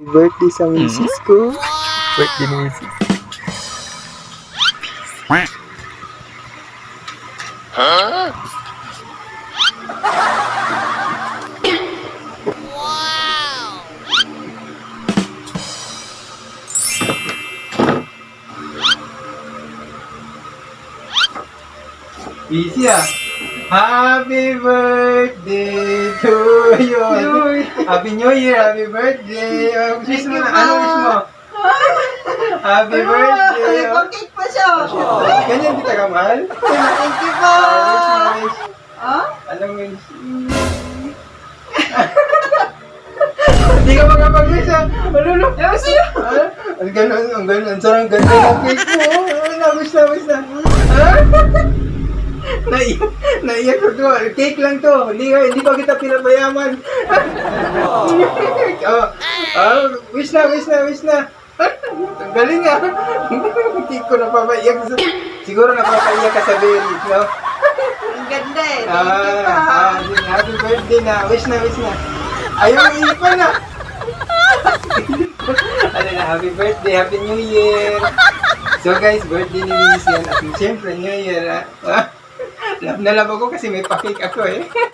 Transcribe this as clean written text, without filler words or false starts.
Birthday sa misis ko. Birthday ni misis. Easy ah. Happy birthday to you. Happy New Year, happy birthday. Wish mo na, ano wish mo? Happy birthday. May cake pa siya. Ganyan kita kamahal? Thank you po. Wish. Ah? Anong wish? Hindi ka makapag-wish ah. Ano? Ewan sa'yo. Ang ganon, ang ganon. Ang sarang ganda ng cake mo. Wish na. Naiyak ko to. Cake lang to. Hindi pa kita pinapayaman. Wish na. Ang galing ah. Hindi ko napapaiyak. Siguro napapaiyak ka sa Berry, no? Ang ganda eh. Thank you pa. Happy birthday na. Wish na. Ayaw iipan na. Ano na, happy birthday, happy New Year. So guys, birthday ni Miss yan. At siyempre, New Year. Love na love ako kasi may pa-cake ako eh.